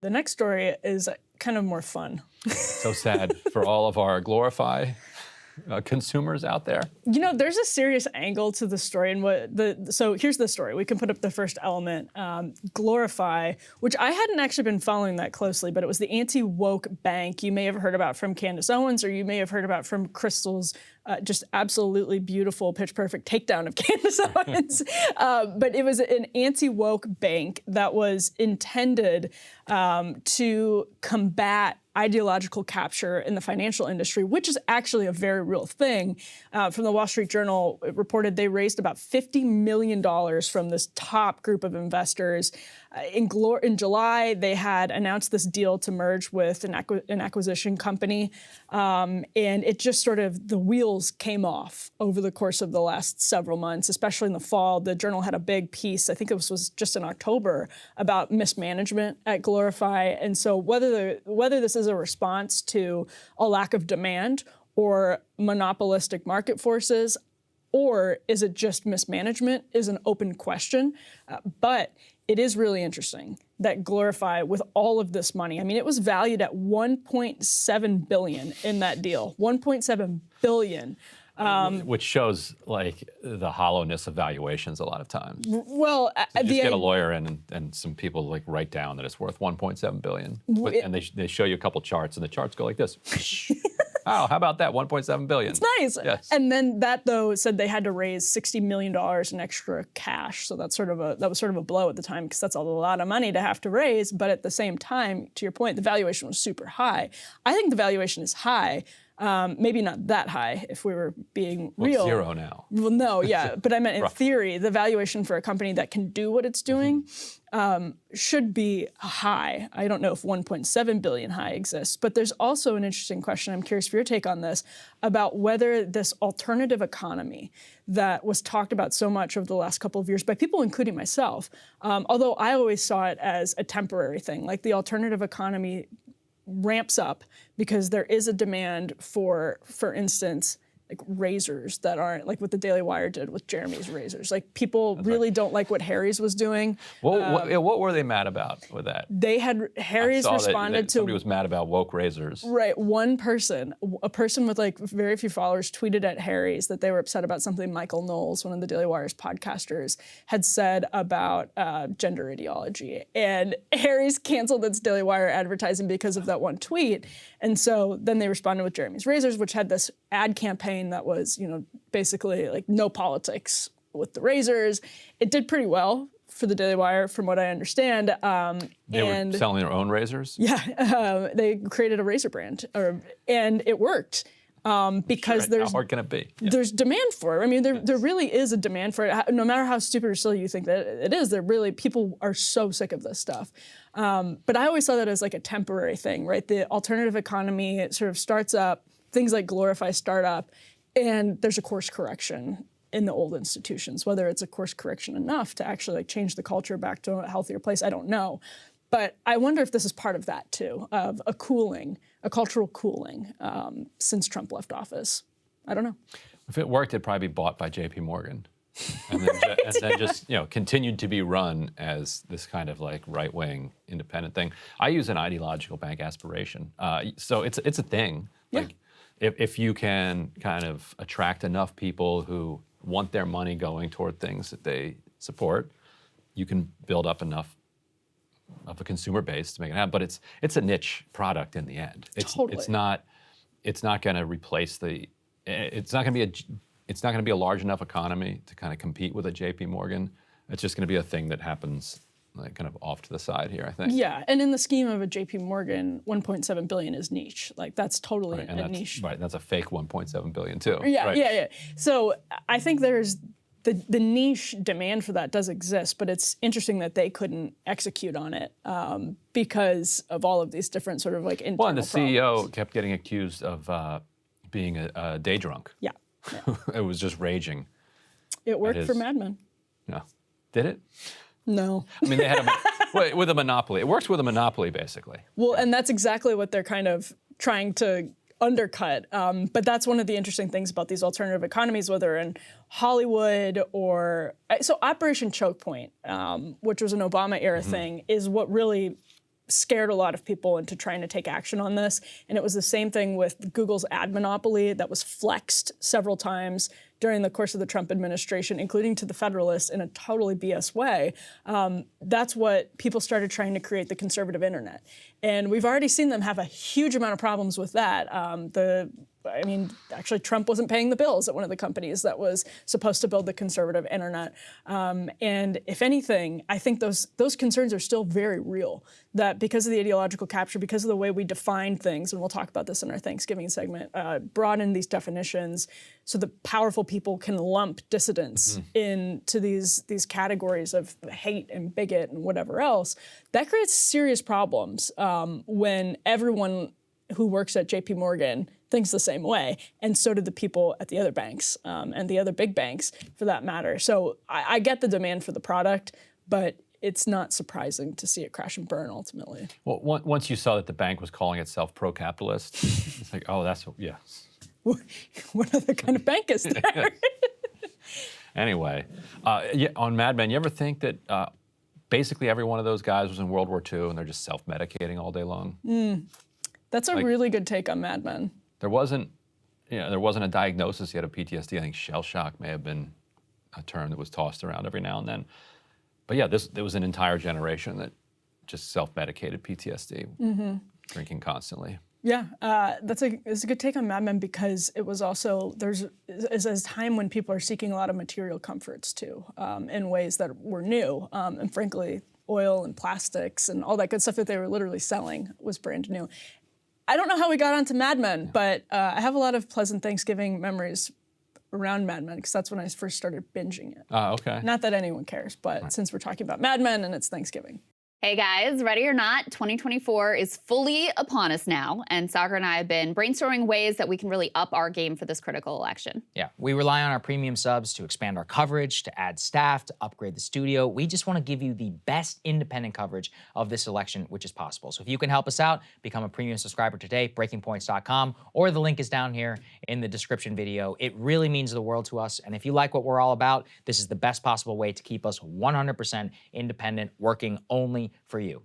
The next story is kind of more fun. So sad for all of our Glorify consumers out there. You know, there's a serious angle to the story, and so here's the story. We can put up the first element. Glorify, which I hadn't actually been following that closely, but it was the anti-woke bank you may have heard about from Candace Owens, or you may have heard about from Crystal's just absolutely beautiful, pitch-perfect takedown of Candace Owens. But it was an anti-woke bank that was intended to combat ideological capture in the financial industry, which is actually a very real thing. From the Wall Street Journal, it reported they raised about $50 million from this top group of investors. In July, they had announced this deal to merge with an acquisition company, and it just sort of, the wheels came off over the course of the last several months, especially in the fall. The Journal had a big piece, I think it was just in October, about mismanagement at Glorify. And so whether this is a response to a lack of demand or monopolistic market forces, or is it just mismanagement, is an open question. But it is really interesting that Glorify, with all of this money, I mean, it was valued at $1.7 billion in that deal. $1.7 billion. Which shows like the hollowness of valuations a lot of times. Well, so just get a lawyer in and some people like write down that it's worth $1.7 billion. And they show you a couple charts, and the charts go like this. Oh, how about that? $1.7 billion. It's nice. Yes. And then that, though, said they had to raise $60 million in extra cash. So that was sort of a blow at the time, because that's a lot of money to have to raise. But at the same time, to your point, the valuation was super high. I think the valuation is high. Maybe not that high if we were being real. It's zero now. Well, no, yeah. But I meant in theory, the valuation for a company that can do what it's doing should be high. I don't know if 1.7 billion high exists, but there's also an interesting question, I'm curious for your take on this, about whether this alternative economy that was talked about so much over the last couple of years by people, including myself, although I always saw it as a temporary thing, like the alternative economy ramps up because there is a demand for instance, like razors that aren't like what the Daily Wire did with Jeremy's razors. Like people really don't like what Harry's was doing. What were they mad about with that? They had, Harry's responded to— somebody was mad about woke razors. Right, one person, a person with like very few followers, tweeted at Harry's that they were upset about something Michael Knowles, one of the Daily Wire's podcasters, had said about gender ideology. And Harry's canceled its Daily Wire advertising because of that one tweet. And so then they responded with Jeremy's razors, which had this ad campaign that was, you know, basically like no politics with the razors. It did pretty well for the Daily Wire, from what I understand. They were selling their own razors? Yeah, they created a razor brand, and it worked. Because how hard can it be? Yeah. There's demand for it. I mean, there really is a demand for it. No matter how stupid or silly you think that it is, people are so sick of this stuff. But I always saw that as like a temporary thing, right? The alternative economy, it sort of starts up, things like Glorify start up, and there's a course correction in the old institutions. Whether it's a course correction enough to actually like change the culture back to a healthier place, I don't know. But I wonder if this is part of that too, of a cultural cooling since Trump left office. I don't know. If it worked, it'd probably be bought by J.P. Morgan, and then just continued to be run as this kind of like right-wing independent thing. I use an ideological bank aspiration, so it's a thing. Yeah. Like if you can kind of attract enough people who want their money going toward things that they support, you can build up enough of a consumer base to make it happen. But it's a niche product in the end. Totally. It's not going to replace the. It's not going to be a large enough economy to kind of compete with a J.P. Morgan. It's just going to be a thing that happens like kind of off to the side here, I think. Yeah, and in the scheme of a J.P. Morgan, 1.7 billion is niche. Like that's totally a niche. Right, that's a fake 1.7 billion too. Yeah, right. yeah. So I think there's the niche demand for that does exist, but it's interesting that they couldn't execute on it because of all of these different sort of like internal Well, and the problems. CEO kept getting accused of being a day drunk. Yeah. It was just raging. It worked for Mad Men. No. Did it? No. I mean, they had with a monopoly. It works with a monopoly, basically. Well, and that's exactly what they're kind of trying to undercut. But that's one of the interesting things about these alternative economies, whether in Hollywood or... So Operation Choke Point, which was an Obama-era thing, is what really scared a lot of people into trying to take action on this. And it was the same thing with Google's ad monopoly that was flexed several times during the course of the Trump administration, including to the Federalists in a totally BS way. That's what people started trying to create the conservative internet. And we've already seen them have a huge amount of problems with that. Actually, Trump wasn't paying the bills at one of the companies that was supposed to build the conservative internet. And if anything, I think those concerns are still very real, that because of the ideological capture, because of the way we define things, and we'll talk about this in our Thanksgiving segment, broaden these definitions so the powerful people can lump dissidents into these categories of hate and bigot and whatever else, that creates serious problems when everyone who works at JP Morgan thinks the same way, and so do the people at the other banks and the other big banks for that matter. So I get the demand for the product, but it's not surprising to see it crash and burn ultimately. Well, once you saw that the bank was calling itself pro-capitalist, it's like, oh, that's, yeah. What other kind of bank is there? Anyway, on Mad Men, you ever think that basically every one of those guys was in World War II and they're just self-medicating all day long? That's a really good take on Mad Men. There wasn't a diagnosis yet of PTSD. I think shell shock may have been a term that was tossed around every now and then. But yeah, there was an entire generation that just self-medicated PTSD, drinking constantly. Yeah, it's a good take on Mad Men because it was also, there's a time when people are seeking a lot of material comforts too, in ways that were new. And frankly, oil and plastics and all that good stuff that they were literally selling was brand new. I don't know how we got onto Mad Men, but I have a lot of pleasant Thanksgiving memories around Mad Men because that's when I first started binging it. Okay. Not that anyone cares, but since we're talking about Mad Men and it's Thanksgiving. Hey guys, ready or not, 2024 is fully upon us now, and Sagar and I have been brainstorming ways that we can really up our game for this critical election. Yeah, we rely on our premium subs to expand our coverage, to add staff, to upgrade the studio. We just want to give you the best independent coverage of this election, which is possible. So if you can help us out, become a premium subscriber today, breakingpoints.com, or the link is down here in the description video. It really means the world to us, and if you like what we're all about, this is the best possible way to keep us 100% independent, working only for you.